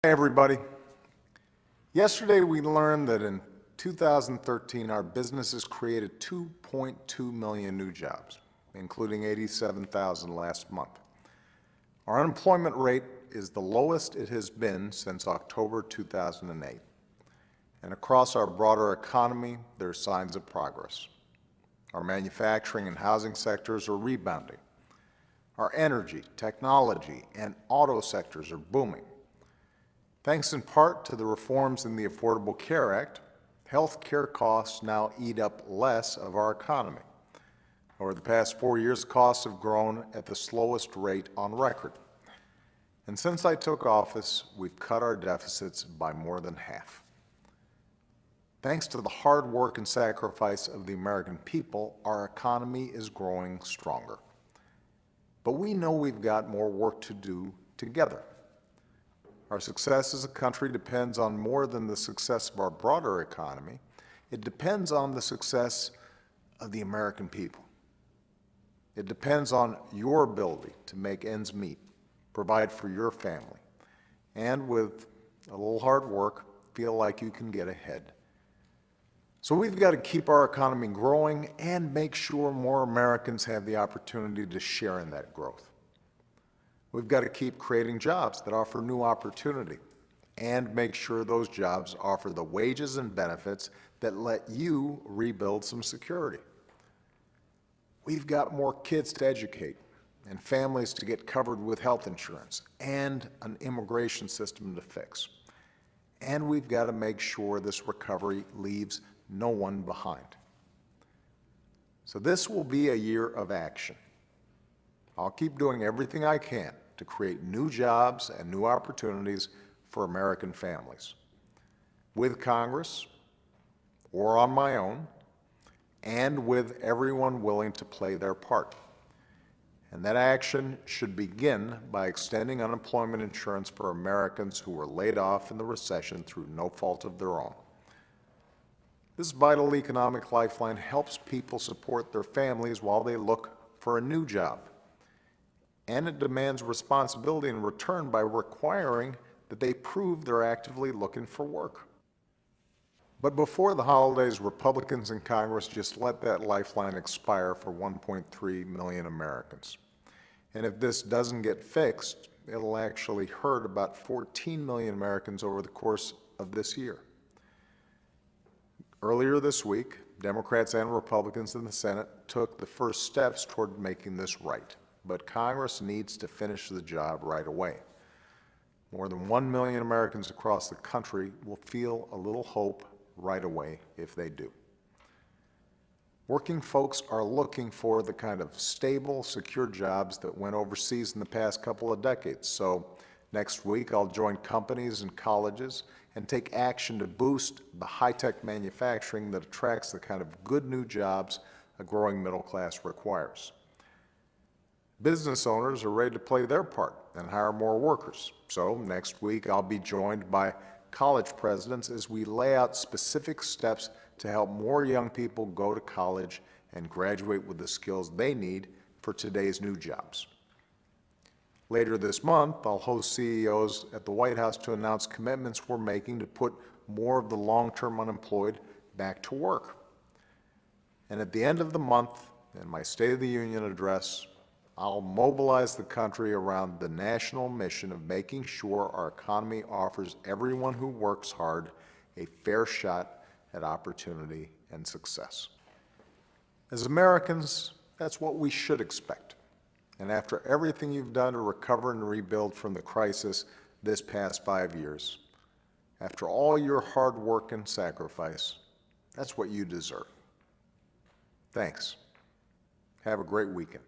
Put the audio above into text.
Hey everybody. Yesterday we learned that in 2013 our businesses created 2.2 million new jobs, including 87,000 last month. Our unemployment rate is the lowest it has been since October 2008. And across our broader economy, there are signs of progress. Our manufacturing and housing sectors are rebounding. Our energy, technology, and auto sectors are booming. Thanks in part to the reforms in the Affordable Care Act, health care costs now eat up less of our economy. Over the past 4 years, costs have grown at the slowest rate on record. And since I took office, we've cut our deficits by more than half. Thanks to the hard work and sacrifice of the American people, our economy is growing stronger. But we know we've got more work to do together. Our success as a country depends on more than the success of our broader economy. It depends on the success of the American people. It depends on your ability to make ends meet, provide for your family, and with a little hard work, feel like you can get ahead. So we've got to keep our economy growing and make sure more Americans have the opportunity to share in that growth. We've got to keep creating jobs that offer new opportunity and make sure those jobs offer the wages and benefits that let you rebuild some security. We've got more kids to educate and families to get covered with health insurance and an immigration system to fix. And we've got to make sure this recovery leaves no one behind. So this will be a year of action. I'll keep doing everything I can to create new jobs and new opportunities for American families, with Congress or on my own, and with everyone willing to play their part. And that action should begin by extending unemployment insurance for Americans who were laid off in the recession through no fault of their own. This vital economic lifeline helps people support their families while they look for a new job. And it demands responsibility in return by requiring that they prove they're actively looking for work. But before the holidays, Republicans in Congress just let that lifeline expire for 1.3 million Americans. And if this doesn't get fixed, it'll actually hurt about 14 million Americans over the course of this year. Earlier this week, Democrats and Republicans in the Senate took the first steps toward making this right. But Congress needs to finish the job right away. More than 1 million Americans across the country will feel a little hope right away if they do. Working folks are looking for the kind of stable, secure jobs that went overseas in the past couple of decades. So next week, I'll join companies and colleges and take action to boost the high-tech manufacturing that attracts the kind of good new jobs a growing middle class requires. Business owners are ready to play their part and hire more workers. So next week, I'll be joined by college presidents as we lay out specific steps to help more young people go to college and graduate with the skills they need for today's new jobs. Later this month, I'll host CEOs at the White House to announce commitments we're making to put more of the long-term unemployed back to work. And at the end of the month, in my State of the Union address, I'll mobilize the country around the national mission of making sure our economy offers everyone who works hard a fair shot at opportunity and success. As Americans, that's what we should expect. And after everything you've done to recover and rebuild from the crisis this past 5 years, after all your hard work and sacrifice, that's what you deserve. Thanks. Have a great weekend.